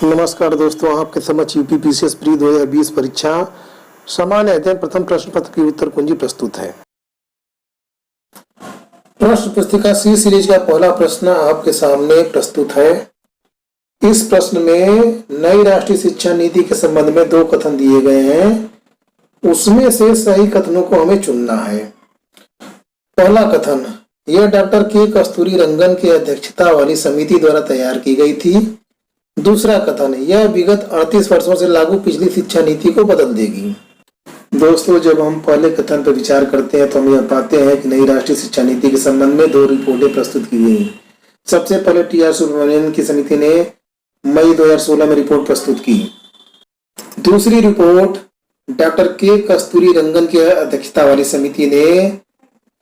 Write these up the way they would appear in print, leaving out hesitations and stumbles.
नमस्कार दोस्तों, आपके समक्ष यूपीपीसीएस प्री 2020 परीक्षा सामान्य अध्ययन प्रथम प्रश्न पत्र की उत्तर कुंजी प्रस्तुत है। प्रश्न पुस्तिका सी सीरीज का पहला प्रश्न आपके सामने प्रस्तुत है। इस प्रश्न में नई राष्ट्रीय शिक्षा नीति के संबंध में 2 कथन दिए गए हैं, उसमें से सही कथनों को हमें चुनना है। पहला कथन, यह डॉक्टर के कस्तूरी रंगन की अध्यक्षता वाली समिति द्वारा तैयार की गई थी। दूसरा कथन, यह विगत 38 वर्षों से लागू पिछली शिक्षा नीति को बदल देगी। दोस्तों, जब हम पहले कथन पर विचार करते हैं तो हम यह पाते हैं कि नई राष्ट्रीय शिक्षा नीति के संबंध में 2 रिपोर्टें प्रस्तुत की गई। सबसे पहले टी.आर. सुब्रमण्यन की समिति ने मई 2016 में रिपोर्ट प्रस्तुत की। दूसरी रिपोर्ट डॉक्टर के कस्तूरी रंगन की अध्यक्षता वाली समिति ने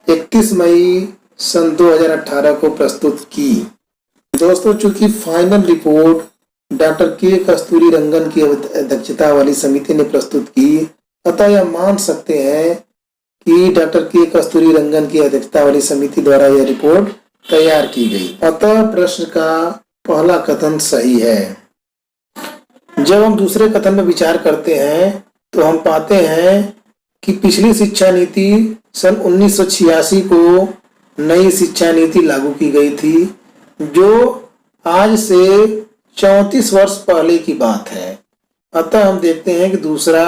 31 मई सन 2018 को प्रस्तुत की। दोस्तों, चूंकि फाइनल रिपोर्ट डॉक्टर के कस्तूरी रंगन की अध्यक्षता वाली समिति ने प्रस्तुत की, अतः यह मान सकते हैं कि डॉक्टर के कस्तूरी रंगन की अध्यक्षता वाली समिति द्वारा यह रिपोर्ट तैयार की गई। अतः प्रश्न का पहला कथन सही है। जब हम दूसरे कथन में विचार करते हैं तो हम पाते हैं कि पिछली शिक्षा नीति सन 1986 को नई शिक्षा नीति लागू की गई थी, जो आज से 34 वर्ष पहले की बात है। अतः हम देखते हैं कि दूसरा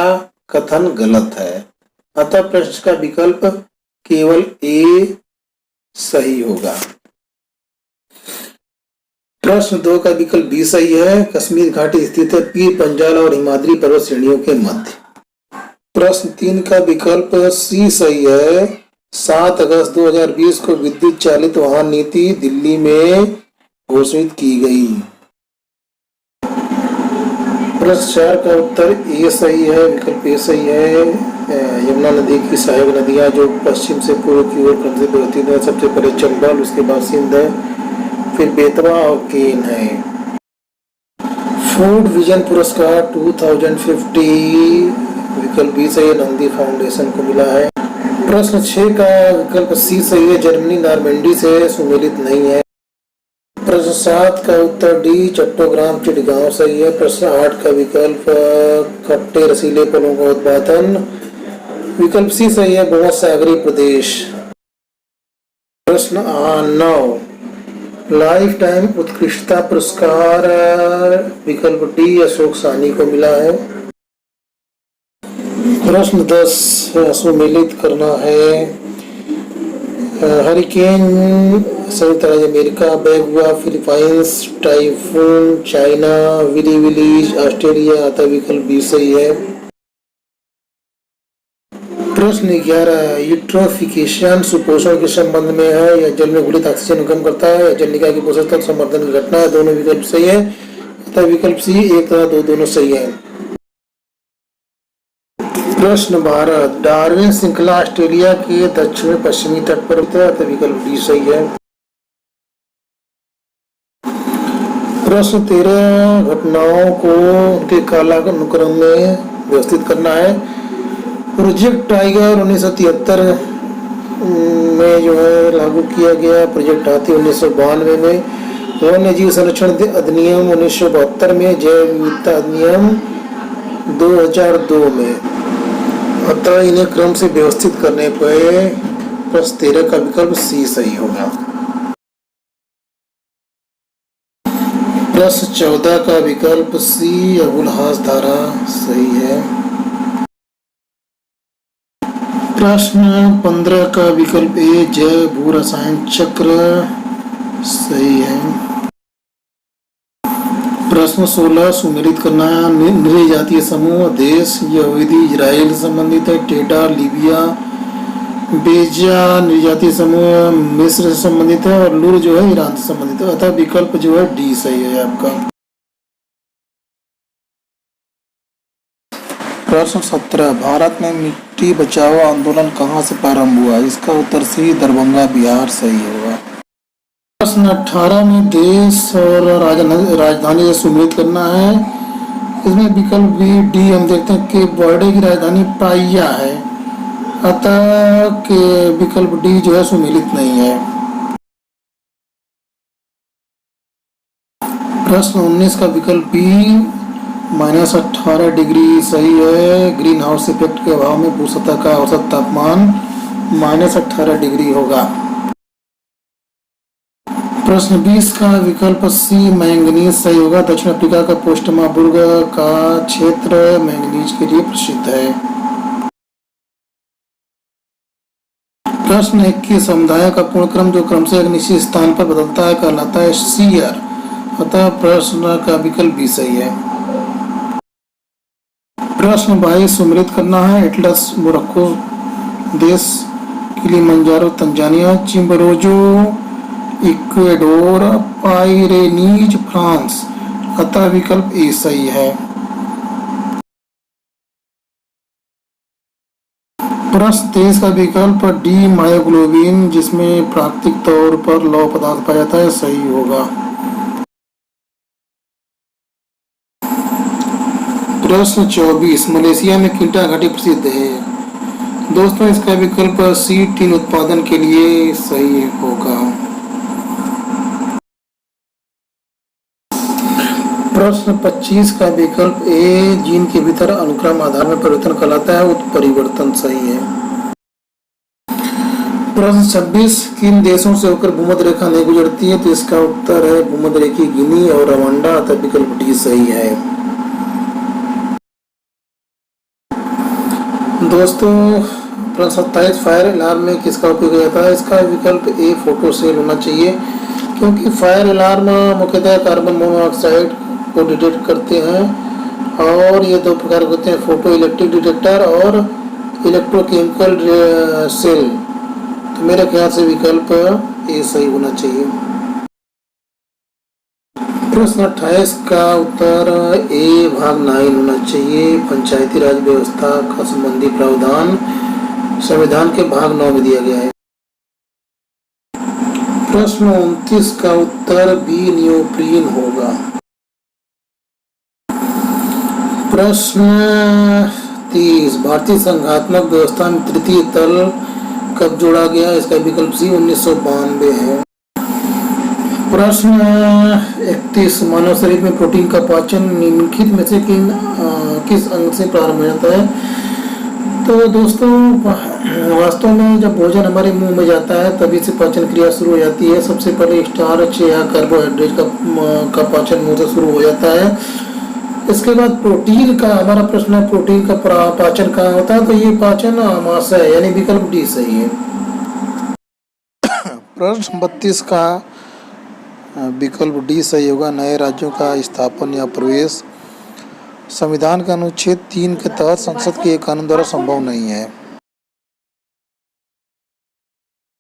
कथन गलत है। अतः प्रश्न का विकल्प केवल ए सही होगा। प्रश्न 2 का विकल्प बी सही है। कश्मीर घाटी स्थित है पीर पंजाल और हिमाद्री पर्वत श्रेणियों के मध्य। प्रश्न 3 का विकल्प सी सही है। 7 अगस्त 2020 को विद्युत चालित वाहन नीति दिल्ली में घोषित की गई। प्रश्न 4 का उत्तर ए सही है, विकल्प ए सही है। यमुना नदी की सहायक नदियां जो पश्चिम से पूर्व की ओर क्रमशः बहती है, सबसे पहले चंबल, उसके बाद सिंध है, फिर बेतवा और केन है। फूड विजन पुरस्कार 2050 विकल्प बी सही है, नंदी फाउंडेशन को मिला है। प्रश्न 6 का विकल्प सी सही है, जर्मनी नॉर्मेंडी से सुमेलित नहीं है। प्रश्न 7 का उत्तर डी चट्टोग्राम चिटगांव सही है। प्रश्न 8 का विकल्प खट्टे रसीले फलों का उत्पादन विकल्प सी सही है, भूमध्य सागरीय प्रदेश। प्रश्न 9 लाइफ टाइम उत्कृष्टता पुरस्कार विकल्प डी अशोक साहनी को मिला है। प्रश्न 10 सुमेलित करना है। हरिकेन संयुक्त राज्य America, baguio Philippines, typhoon China, willy willies Australia, अतः विकल्प बी सही है। प्रश्न 11 यूट्रोफिकेशन सुपोषण के संबंध में है, यह जल में घुलित ऑक्सीजन कम करता है, या जलनिकाय की पोषक तत्व संवर्धन की घटना है, दोनों विकल्प सही है, अतः विकल्प सी 1 तथा 2 दोनों सही है। प्रश्न 12 डार्विन श्रृंखला ऑस्ट्रेलिया के दक्षिण पश्चिमी तट पर है, तो विकल्प डी सही है। प्रश्न 13 घटनाओं को उनके कालानुक्रम में व्यवस्थित करना है। प्रोजेक्ट टाइगर 1973 में जो है लागू किया गया, प्रोजेक्ट हाथी 1992 में, वन्य जीव संरक्षण अधिनियम 1972 में, जैव विविधता अधिनियम 2002 में। अतः इन्हें क्रम से व्यवस्थित करने पर प्रश्न 13 का विकल्प सी सही होगा। प्रश्न 14 का विकल्प सी अबुलहास धारा सही है। प्रश्न 15 का विकल्प ए जैव भू रसायन चक्र सही है। प्रश्न 16 सुमेलित करना है। निरीह जातीय समूह देश यहूदी इजराइल से संबंधित है, टेडा लीबिया, बेजा निर्जातीय समूह मिस्र से संबंधित है, और लुर जो है ईरान से संबंधित है, अतः विकल्प जो है डी सही है आपका। प्रश्न 17 भारत में मिट्टी बचाओ आंदोलन कहाँ से प्रारंभ हुआ, इसका उत्तर सी दरभंगा बिहार सही होगा। प्रश्न 18 में देश और राजधानी से सुमेलित करना है। इसमें विकल्प बी डी हम देखते हैं कि बर्डे की राजधानी पाइया है, अतः के विकल्प डी जो है सुमेलित नहीं है। प्रश्न 19 का विकल्प बी -18 डिग्री सही है। ग्रीन हाउस इफेक्ट के अभाव में भू सतह का औसत तापमान -18 डिग्री होगा। प्रश्न 20 का विकल्प सी मैंगनीज सही होगा। दक्षिण अफ्रीका का पोस्टमाबुर्ग का क्षेत्र मैंगनीज के लिए प्रसिद्ध है। प्रश्न 21 समुदाय का पूर्ण क्रम जो क्रम से एक निश्चित स्थान पर बदलता है कहलाता है सीयर। अतः प्रश्न का विकल्प भी सही है। प्रश्न 22 सम्मिलित करना है। एटलस मोरक्को देश, Kilimanjaro Tanzania, Chimborazo Ecuador, Pyrenees France. अतः विकल्प ए सही है। प्रश्न 23 का विकल्प डी मायोग्लोबिन जिसमें प्राकृतिक तौर पर लौह पदार्थ पाया जाता है सही होगा। प्रश्न 24 मलेशिया में किंटा घाटी प्रसिद्ध है। दोस्तों इसका विकल्प सी टिन उत्पादन के लिए सही होगा। प्रश्न 25 का विकल्प ए जीन के भीतर अनुक्रम आधार में परिवर्तन कहलाता है उत्परिवर्तन सही है। प्रश्न 26 किन देशों से होकर भूमध्य रेखा नहीं गुजरती है तो इसका उत्तर है भूमध्य रेखी गिनी और रवांडा। अतः विकल्प डी सही है। दोस्तों प्रश्न 27 फायर अलार्म में किसका उपयोग किया जाता है। इसका विकल्प ए फोटो सेल होना चाहिए क्योंकि फायर अलार्म मुख्यतः कार्बन मोनोऑक्साइड को डिटेक्ट करते हैं और ये दो प्रकार के होते हैं फोटो इलेक्ट्रिक डिटेक्टर और इलेक्ट्रोकेमिकल सेल। तो मेरे ख्याल से विकल्प ए सही होना चाहिए। प्रश्न 28 का उत्तर ए भाग 9 होना चाहिए। पंचायती राज व्यवस्था का संबंधी प्रावधान संविधान के भाग 9 में दिया गया है। प्रश्न 29 का उत्तर बी नियोप्रीन होगा। प्रश्न 30 भारतीय संघात्मक व्यवस्था में तृतीय तल कब जोड़ा गया। इसका विकल्प सी 1992 है। प्रश्न 31 मानव शरीर में प्रोटीन का पाचन निम्नलिखित में से किस अंग से प्रारंभ हो जाता है। तो दोस्तों वास्तव में जब भोजन हमारे मुंह में जाता है तभी से पाचन क्रिया शुरू हो जाती है। सबसे पहले स्टार्च या कार्बोहाइड्रेट का पाचन मुंह से शुरू हो जाता है। इसके बाद प्रोटीन का हमारा प्रश्न है प्रोटीन का पाचन कहाँ होता है तो ये पाचन आमाशय है यानी विकल्प डी सही है। प्रश्न 32 का विकल्प डी सही होगा। नए राज्यों का स्थापन या प्रवेश संविधान के अनुच्छेद 3 के तहत संसद के एक कानून द्वारा संभव नहीं है।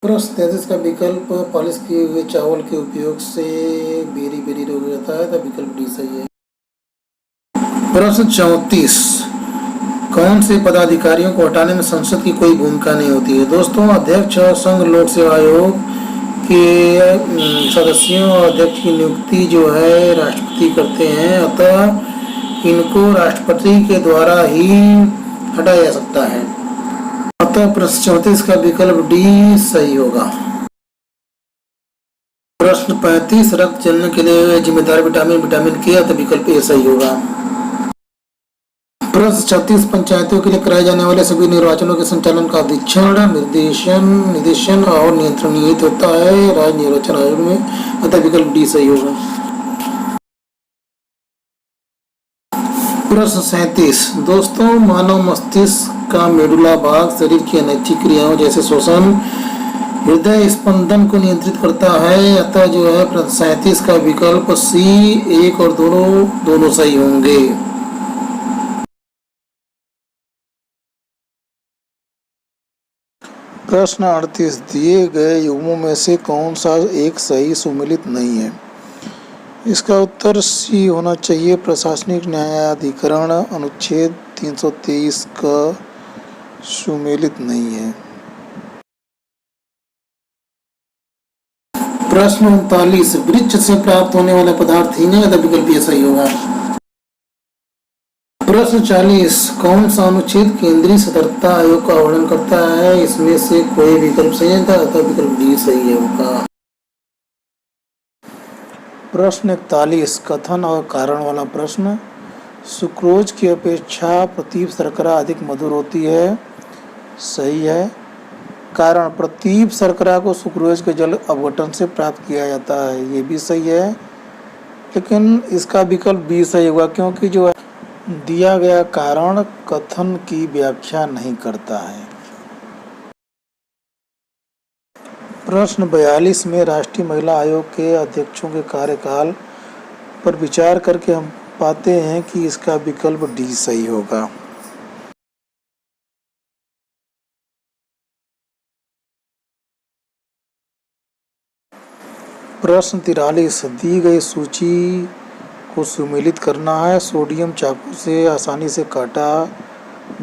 प्रश्न 33 का विकल्प पॉलिश किए हुए चावल के उपयोग से बेरी रोग रहता है तो विकल्प डी सही है। प्रश्न 34 कौन से पदाधिकारियों को हटाने में संसद की कोई भूमिका नहीं होती है। दोस्तों अध्यक्ष संघ लोक सेवा आयोग के सदस्यों और अध्यक्ष की नियुक्ति जो है राष्ट्रपति करते हैं। अतः इनको राष्ट्रपति के द्वारा ही हटाया जा सकता है। अतः प्रश्न 34 का विकल्प डी सही होगा। प्रश्न 35 रक्त जलने के लिए जिम्मेदार विटामिन के। अतः विकल्प ए सही होगा। प्रश्न 36 पंचायतों के लिए कराए जाने वाले सभी निर्वाचनों के संचालन का अधीक्षण निदेशन और नियंत्रण निहित होता है राज्य निर्वाचन आयोग में। अतः विकल्प डी सही होगा। प्रश्न 37 दोस्तों मानव मस्तिष्क का मेडुला भाग शरीर की अनैच्छिक क्रियाओं जैसे श्वसन हृदय स्पंदन को नियंत्रित करता है। अतः जो है प्रश्न 37 का विकल्प सी 1 और दोनों सही होंगे। प्रश्न 38 दिए गए युग्मों में से कौन सा एक सही सुमेलित नहीं है। इसका उत्तर सी होना चाहिए। प्रशासनिक न्यायाधिकरण अनुच्छेद 323 का सुमेलित नहीं है। प्रश्न 39 वृक्ष से प्राप्त होने वाला पदार्थ ही नहीं। विकल्प ये सही होगा। प्रश्न 40 कौन सा अनुच्छेद केंद्रीय सतर्कता आयोग का वर्णन करता है। इसमें से कोई विकल्प सही है अतः विकल्प डी सही होगा। प्रश्न 41 कथन और कारण वाला प्रश्न। सुक्रोज की अपेक्षा प्रतीप शर्करा अधिक मधुर होती है। सही है। कारण प्रतीप शर्करा को सुक्रोज के जल अपघटन से प्राप्त किया जाता है, ये भी सही है। लेकिन इसका विकल्प बी सही होगा, क्योंकि जो दिया गया कारण कथन की व्याख्या नहीं करता है। प्रश्न 42 में राष्ट्रीय महिला आयोग के अध्यक्षों के कार्यकाल पर विचार करके हम पाते हैं कि इसका विकल्प डी सही होगा। प्रश्न 43 दी गई सूची को सुमेलित करना है। सोडियम चाकू से आसानी से काटा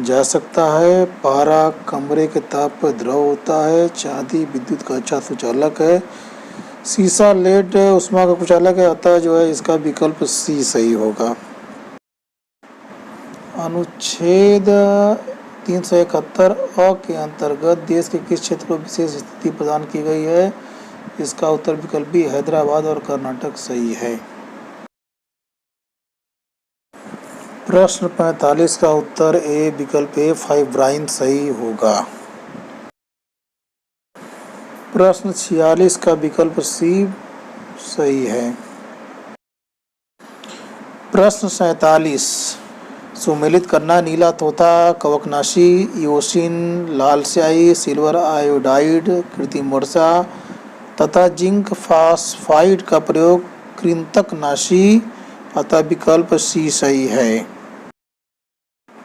जा सकता है। पारा कमरे के ताप पर द्रव होता है। चांदी विद्युत का अच्छा सुचालक है। शीशा लेड उष्मा का कुचालक है। अतः जो है इसका विकल्प सी सही होगा। अनुच्छेद 371 अ के अंतर्गत देश के किस क्षेत्र को विशेष स्थिति प्रदान की गई है? इसका उत्तर विकल्प बी हैदराबाद और कर्नाटक सही है। प्रश्न 45 का उत्तर ए विकल्प ए फाइब्राइन सही होगा। प्रश्न 46 का विकल्प सी सही है। प्रश्न 47 सुमेलित करना। नीला तोता, कवकनाशी, इओसिन, लाल स्याही, सिल्वर आयोडाइड, कृत्रिम वर्षा तथा जिंक फास्फाइड का प्रयोग कृंतकनाशी, अतः विकल्प सी सही है।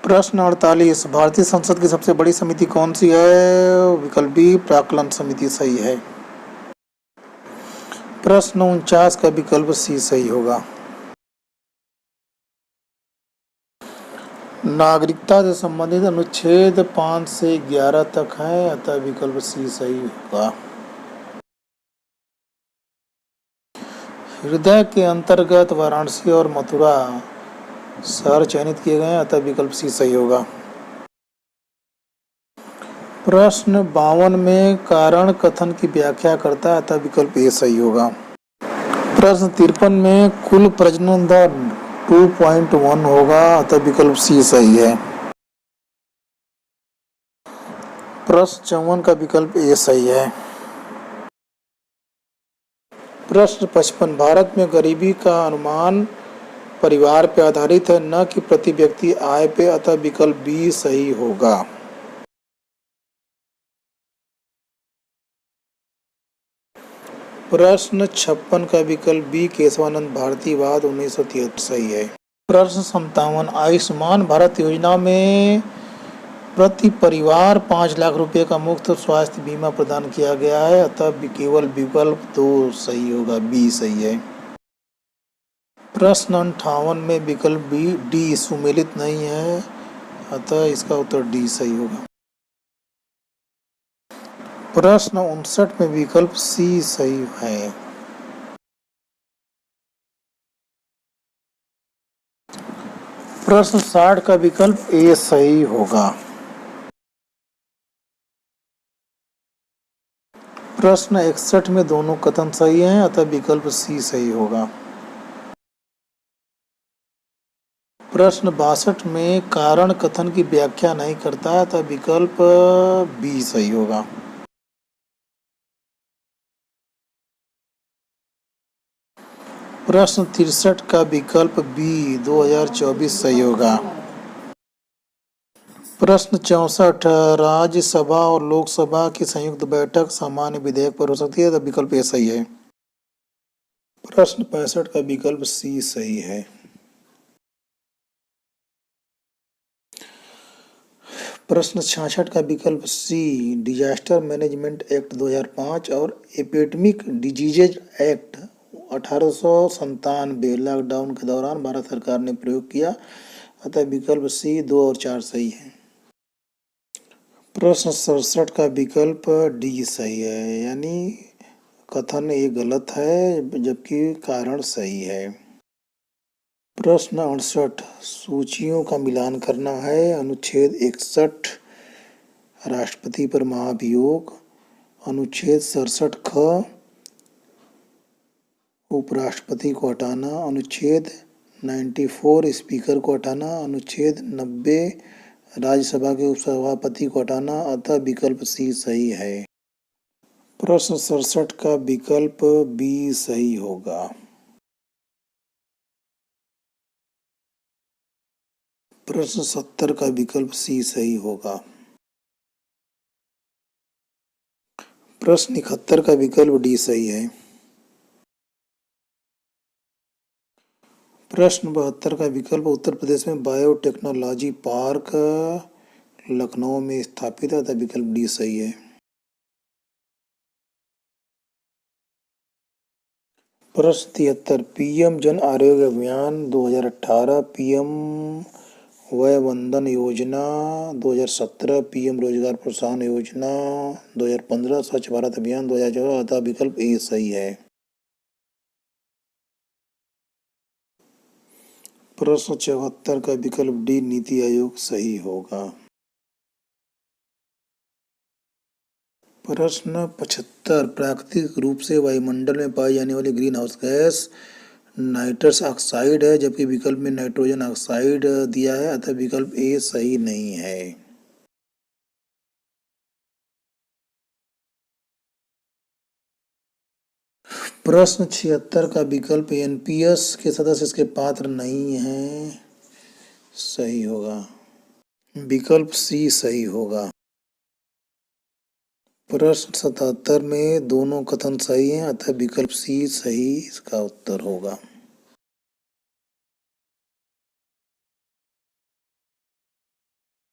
प्रश्न 48 भारतीय संसद की सबसे बड़ी समिति कौन सी है? विकल्प बी प्राक्कलन समिति सही है। प्रश्न 49 का विकल्प सी सही होगा। नागरिकता से संबंधित अनुच्छेद 5 से 11 तक है, अतः विकल्प सी सही होगा। हृदय के अंतर्गत वाराणसी और मथुरा शहर चयनित किए गए हैं, अतः विकल्प सी सही होगा। प्रश्न 52 में कारण कथन की व्याख्या करता है, अतः विकल्प ए सही होगा। प्रश्न 53 में कुल प्रजनन दर 2.1 होगा, अतः विकल्प सी सही है। प्रश्न 54 का विकल्प ए सही है। प्रश्न 55 भारत में गरीबी का अनुमान परिवार पर आधारित है, न कि प्रति व्यक्ति आय पे, अतः विकल्प बी सही होगा। प्रश्न 56 का विकल्प बी केशवानंद भारतीवाद 1973 सही है। प्रश्न 57 आयुष्मान भारत योजना में प्रति परिवार 5 लाख रुपए का मुफ्त स्वास्थ्य बीमा प्रदान किया गया है, अतः केवल विकल्प 2 सही होगा, बी सही है। प्रश्न 58 में विकल्प बी डी सुमेलित नहीं है, अतः इसका उत्तर डी सही होगा। प्रश्न 59 में विकल्प सी सही है। प्रश्न 60 का विकल्प ए सही होगा। प्रश्न 61 में दोनों कथन सही हैं, अतः विकल्प सी सही होगा। प्रश्न 62 में कारण कथन की व्याख्या नहीं करता, अतः विकल्प बी सही होगा। प्रश्न 63 का विकल्प बी 2024 सही होगा। प्रश्न 64 राज्यसभा और लोकसभा की संयुक्त बैठक सामान्य विधेयक पर हो सकती है, तो विकल्प ए सही है। प्रश्न 65 का विकल्प सी सही है। प्रश्न 66 का विकल्प सी डिजास्टर मैनेजमेंट एक्ट 2005 और एपिडेमिक डिजीजेज एक्ट 1897 लॉकडाउन के दौरान भारत सरकार ने प्रयोग किया, अतः विकल्प सी 2 और 4 सही है। प्रश्न 67 का विकल्प डी सही है, यानी कथन ये गलत है जबकि कारण सही है। प्रश्न 68 सूचियों का मिलान करना है। अनुच्छेद 61 राष्ट्रपति पर महाभियोग, अनुच्छेद 67 ख उपराष्ट्रपति को हटाना, अनुच्छेद 94 स्पीकर को हटाना, अनुच्छेद 90 राज्यसभा के उपसभापति को हटाना, अतः विकल्प सी सही है। प्रश्न 67 का विकल्प बी सही होगा। प्रश्न 70 का विकल्प सी सही होगा। प्रश्न 71 का विकल्प डी सही है। प्रश्न 72 का विकल्प उत्तर प्रदेश में बायोटेक्नोलॉजी पार्क लखनऊ में स्थापित है, अतः विकल्प डी सही है। प्रश्न 73 पीएम जन आरोग्य अभियान 2018, पीएम वय वंदन योजना 2017, पीएम रोजगार प्रोत्साहन योजना 2015, स्वच्छ भारत अभियान 2014, अतः विकल्प ए सही है। प्रश्न 74 का विकल्प डी नीति आयोग सही होगा। प्रश्न 75 प्राकृतिक रूप से वायुमंडल में पाई जाने वाली green house gas nitrous oxide है, जबकि विकल्प में नाइट्रोजन ऑक्साइड दिया है, अतः विकल्प ए सही नहीं है। प्रश्न 76 का विकल्प एनपीएस के सदस्य इसके पात्र नहीं हैं, सही होगा। विकल्प सी सही होगा। प्रश्न 77 में दोनों कथन सही हैं, अतः विकल्प सी सही इसका उत्तर होगा।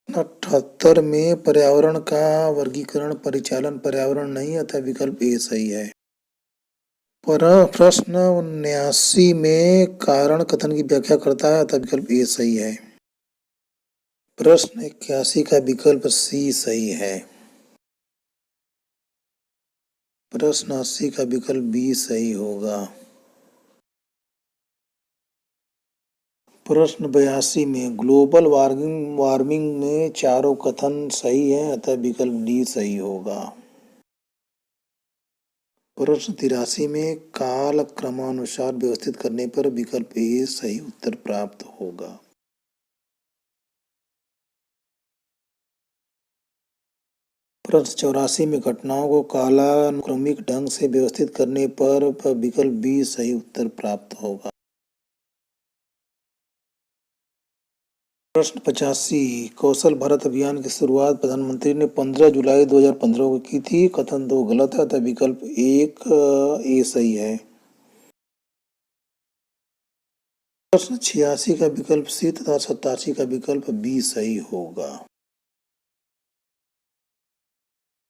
प्रश्न 78 में पर्यावरण का वर्गीकरण परिचालन पर्यावरण नहीं, अतः विकल्प ए सही है। प्रश्न 79 में कारण कथन की व्याख्या करता है, अतः विकल्प ए सही है। प्रश्न 81 का विकल्प सी सही है। प्रश्न 80 का विकल्प बी सही होगा। प्रश्न 82 में ग्लोबल वार्मिंग में चारों कथन सही हैं, अतः विकल्प डी सही होगा। प्रश्न 83 में काल क्रमानुसार व्यवस्थित करने पर विकल्प ए सही उत्तर प्राप्त होगा। प्रश्न 84 में घटनाओं को कालानुक्रमिक ढंग से व्यवस्थित करने पर विकल्प बी सही उत्तर प्राप्त होगा। प्रश्न 85 कौशल भारत अभियान की शुरुआत प्रधानमंत्री ने 15 जुलाई 2015 को की थी, कथन 2 गलत है, अतः विकल्प 1 ए सही है। प्रश्न 86 का विकल्प सी तथा 87 का विकल्प बी सही होगा।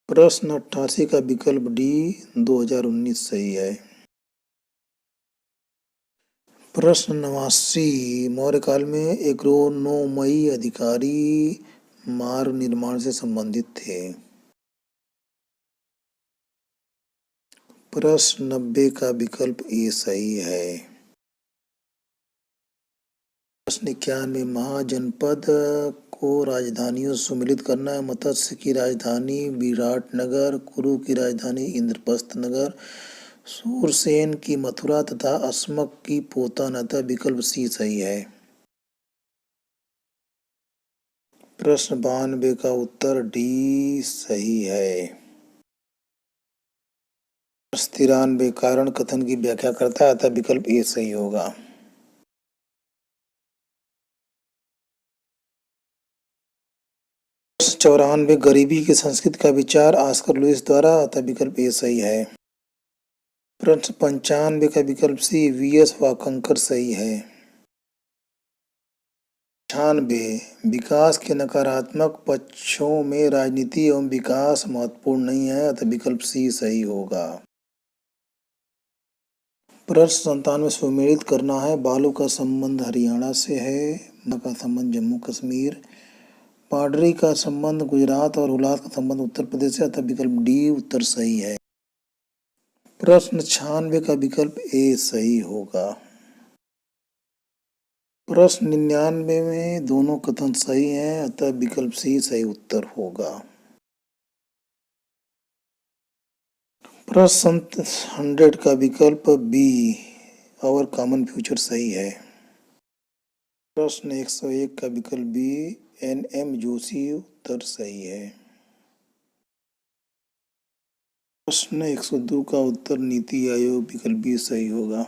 प्रश्न 88 का विकल्प डी 2019 सही है। प्रश्न 89 मौर्यकाल में एग्रोनोमई अधिकारी मार्ग निर्माण से संबंधित थे। प्रश्न 90 का विकल्प ए सही है। प्रश्न 91 महाजनपद को राजधानियों से सम्मिलित करना है, मत्स्य की राजधानी विराटनगर, कुरु की राजधानी इंद्रप्रस्थ नगर, सूरसेन की मथुरा तथा अस्मक की पोतन, अतः विकल्प सी सही है। प्रश्न 92 का उत्तर डी सही है। प्रश्न 93 कारण कथन की व्याख्या करता है, अतः विकल्प ए सही होगा। प्रश्न 94 गरीबी की संस्कृति का विचार ऑस्कर लुईस द्वारा, अतः विकल्प ए सही है। प्रश्न 95 का विकल्प सी वीएस वाकंकर सही है। 96 विकास के नकारात्मक पक्षों में राजनीति एवं विकास महत्वपूर्ण नहीं है, अतः विकल्प सी सही होगा। प्रश्न 97 सुमेलित करना है, बालू का संबंध हरियाणा से है, का संबंध जम्मू कश्मीर, पाडरी का संबंध गुजरात और उल्लास का संबंध उत्तर प्रदेश से, अतः विकल्प डी उत्तर सही है। प्रश्न 96 का विकल्प ए सही होगा। प्रश्न 99 में दोनों कथन सही हैं, अतः विकल्प सी सही उत्तर होगा। प्रश्न 100 का विकल्प बी और कॉमन फ्यूचर सही है। प्रश्न 101 का विकल्प बी NM जोशी उत्तर सही है। प्रश्न 102 का उत्तर नीति आयोग विकल्प बी सही होगा।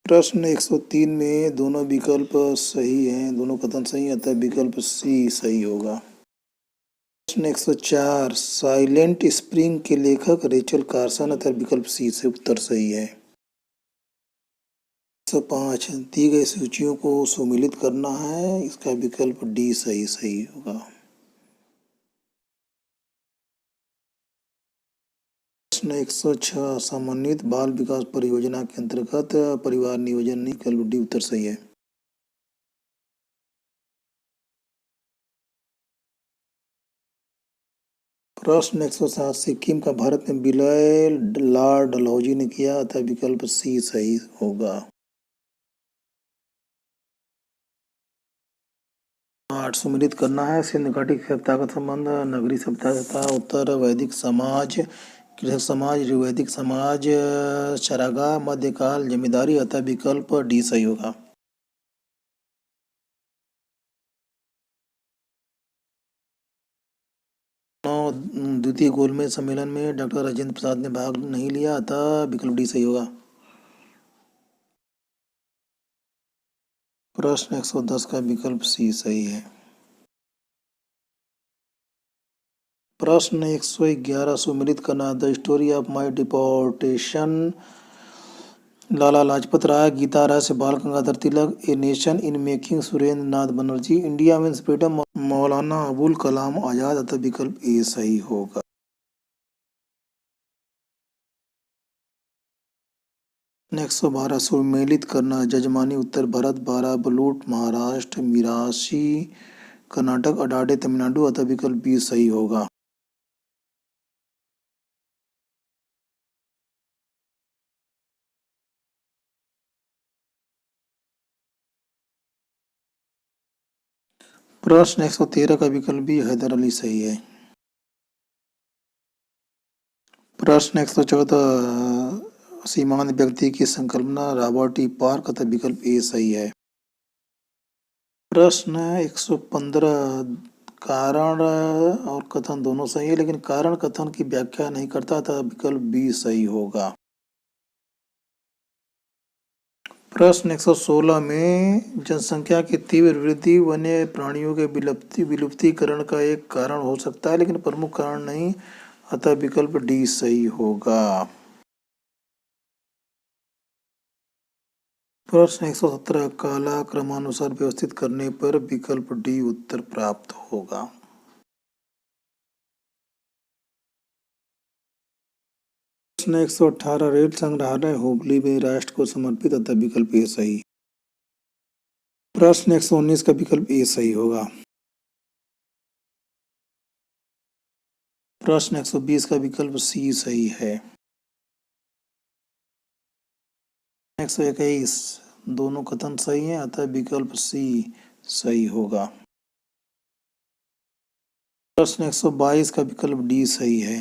प्रश्न 103 में दोनों विकल्प सही हैं, दोनों कथन सही हैं, अतः विकल्प सी सही होगा। प्रश्न 104 साइलेंट स्प्रिंग के लेखक रेचल कार्सन, अतः विकल्प सी से उत्तर सही है। 105 दी गई सूचियों को सम्मिलित करना है, इसका विकल्प डी सही होगा। प्रश्न 106 समन्वित बाल विकास परियोजना के अंतर्गत परिवार नियोजन नहीं, विकल्प डी उत्तर सही है। प्रश्न 107 सिक्किम का भारत में विलय लॉर्ड डलहौजी ने किया, अतः विकल्प सी सही होगा। 8 सम्मिलित करना है सिंध घाटी की सभ्यता का संबंध नगरीय सभ्यता तथा उत्तर वैदिक समाज, कृषक समाज, वैदिक समाज, चरागाह, मध्यकाल, जमींदारी, अतः विकल्प डी सही होगा। द्वितीय गोलमेज सम्मेलन में डॉक्टर राजेंद्र प्रसाद ने भाग नहीं लिया, अतः विकल्प डी सही होगा। प्रश्न 110 का विकल्प सी सही है। प्रश्न 111 सम्मिलित करना the story of my deportation, Lala Lajpat Rai, Gita Rahasya, Bal Gangadhar Tilak, a nation in making, Surendra Nath Banerjee, India means freedom, Maulana Abul Kalam Azad, अतः विकल्प ए सही होगा। नेक्स्ट 12 सम्मिलित करना जजमानी उत्तर भारत, 12 बलूट महाराष्ट्र, मिरासी कर्नाटक, अडाडे तमिलनाडु, अतः विकल्प बी सही होगा। प्रश्न 113 का विकल्प बी हैदर अली सही है। प्रश्न 114 सीमांत व्यक्ति की संकल्पना रॉबर्ट ई पार्क, अतः विकल्प ए सही है। प्रश्न 115 कारण और कथन दोनों सही है, लेकिन कारण कथन की व्याख्या नहीं करता, अतः विकल्प बी सही होगा। प्रश्न 116 में जनसंख्या की तीव्र वृद्धि वन्य प्राणियों के विलुप्तीकरण का एक कारण हो सकता है, लेकिन प्रमुख कारण नहीं, अतः विकल्प डी सही होगा। प्रश्न 117 काला क्रमानुसार व्यवस्थित करने पर विकल्प डी उत्तर प्राप्त होगा। प्रश्न 118 रेल संग्रहालय हुबली में राष्ट्र को समर्पित, अतः विकल्प ए सही। प्रश्न 119 का विकल्प ए सही होगा। प्रश्न 120 का विकल्प सी सही है। 121 दोनों कथन सही हैं, अतः विकल्प सी सही होगा। प्रश्न 122 का विकल्प डी सही है।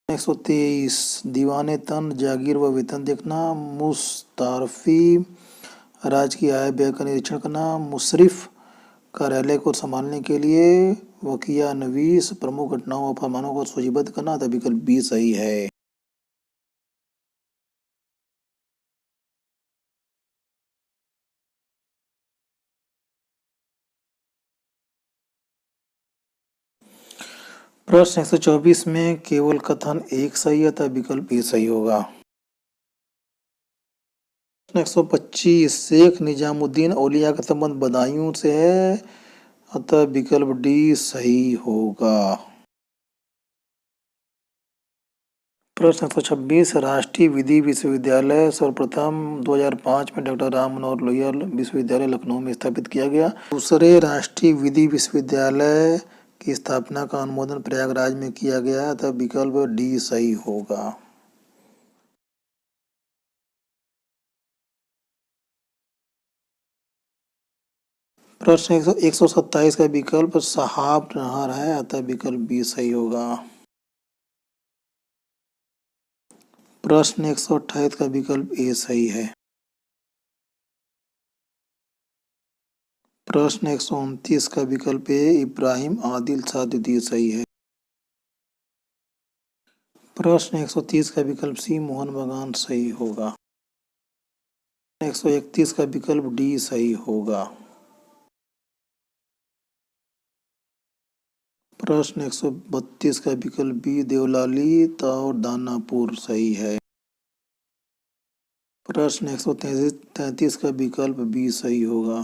123 दीवाने तन जागीर व वेतन देखना, मुस्तारफी राज्य की आय व्यय का निरीक्षण करना, मुशर्रिफ कार्यालय को संभालने के लिए वकिया नवीस प्रमुख घटनाओं और फरमानों को सूचीबद्ध करना, तब विकल्प बी सही है। प्रश्न 124 में केवल कथन एक सही है, तब विकल्प ए सही होगा। प्रश्न 125 शेख निजामुद्दीन औलिया का संबंध बदायूं से है, अतः विकल्प डी सही होगा। प्रश्न 126 राष्ट्रीय विधि विश्वविद्यालय सर्वप्रथम 2005 में डॉक्टर राम मनोहर लोहिया विश्वविद्यालय लखनऊ में स्थापित किया गया। दूसरे राष्ट्रीय विधि विश्वविद्यालय की स्थापना का अनुमोदन प्रयागराज में किया गया, तब विकल्प डी सही होगा। प्रश्न 127 का विकल्प साहाब नहर है, अतः विकल्प बी सही होगा। प्रश्न 128 का विकल्प ए सही है। प्रश्न 129 का विकल्प ए इब्राहिम आदिल शाह द्वितीय सही है। प्रश्न 130 का विकल्प सी मोहन बागान सही होगा। 131 का विकल्प डी सही होगा। प्रश्न 132 का विकल्प बी देवलाली और दानापुर सही है। प्रश्न 133 का विकल्प बी सही होगा।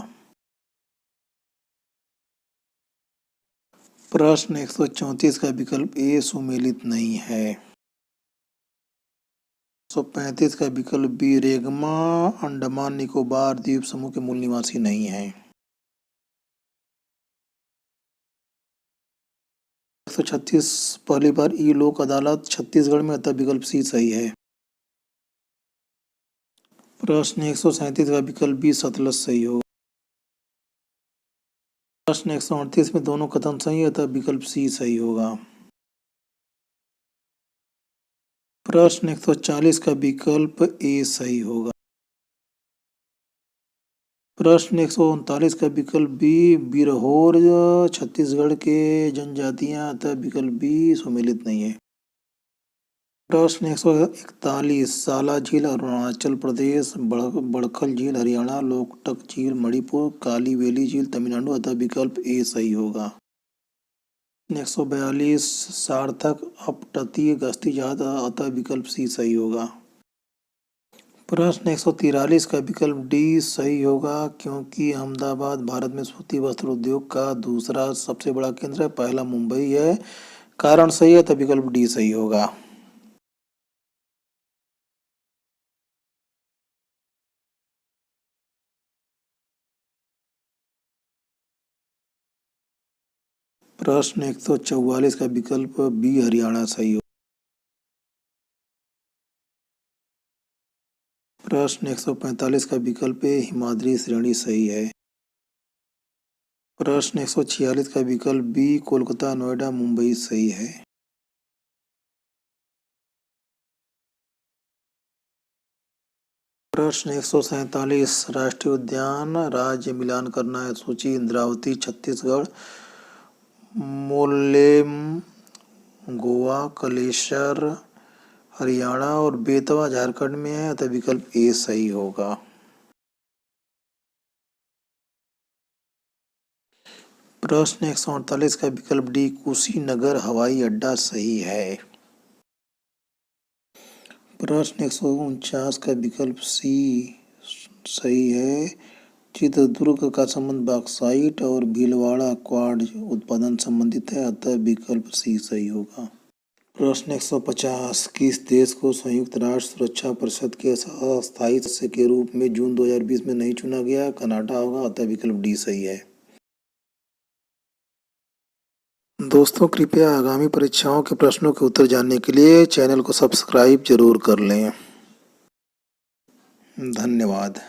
प्रश्न 134 का विकल्प ए सुमेलित नहीं है। 135 का विकल्प बी रेगमा अंडमान निकोबार द्वीप समूह के मूल निवासी नहीं है। 136 पहली बार ई लोक अदालत छत्तीसगढ़ में, अतः विकल्प सी सही है। प्रश्न 137 का विकल्प बी सतलज सही होगा। प्रश्न 138 में दोनों कथन सही है, अतः विकल्प सी सही होगा। प्रश्न 140 का विकल्प ए सही होगा। प्रश्न 139 का विकल्प बी बिरहोर छत्तीसगढ़ के जनजातियां, अतः विकल्प बी सुमेलित नहीं है। प्रश्न 141 साला झील अरुणाचल प्रदेश, बड़खल झील हरियाणा, लोकटक झील मणिपुर, कालीवेली झील तमिलनाडु, अतः विकल्प ए सही होगा। 142 सार्थक अपतटीय गश्ती जहाज, अतः विकल्प सी सही होगा। प्रश्न 143 का विकल्प डी सही होगा, क्योंकि अहमदाबाद भारत में सूती वस्त्र उद्योग का दूसरा सबसे बड़ा केंद्र है, पहला मुंबई है। कारण सही है, तो विकल्प डी सही होगा। प्रश्न 144 का विकल्प बी हरियाणा सही होगा। प्रश्न 145 का विकल्प ए हिमाद्री श्रेणी सही है। प्रश्न 146 का विकल्प बी कोलकाता नोएडा मुंबई सही है। प्रश्न 147 राष्ट्रीय उद्यान राज्य मिलान करना है सूची इंद्रावती छत्तीसगढ़, मोल्लेम गोवा, कलेसर हरियाणा और बेतवा झारखंड में है, अतः विकल्प ए सही होगा। प्रश्न 148 का विकल्प डी कुशीनगर हवाई अड्डा सही है। प्रश्न 149 का विकल्प सी सही है। चित्रदुर्ग का संबंध बॉक्साइट और भीलवाड़ा क्वार्ट्ज उत्पादन संबंधित है, अतः विकल्प सी सही होगा। प्रश्न 150 किस देश को संयुक्त राष्ट्र सुरक्षा परिषद के अस्थायी सदस्य के रूप में जून 2020 में नहीं चुना गया? कनाडा होगा, अतः विकल्प डी सही है। दोस्तों कृपया आगामी परीक्षाओं के प्रश्नों के उत्तर जानने के लिए चैनल को सब्सक्राइब जरूर कर लें। धन्यवाद।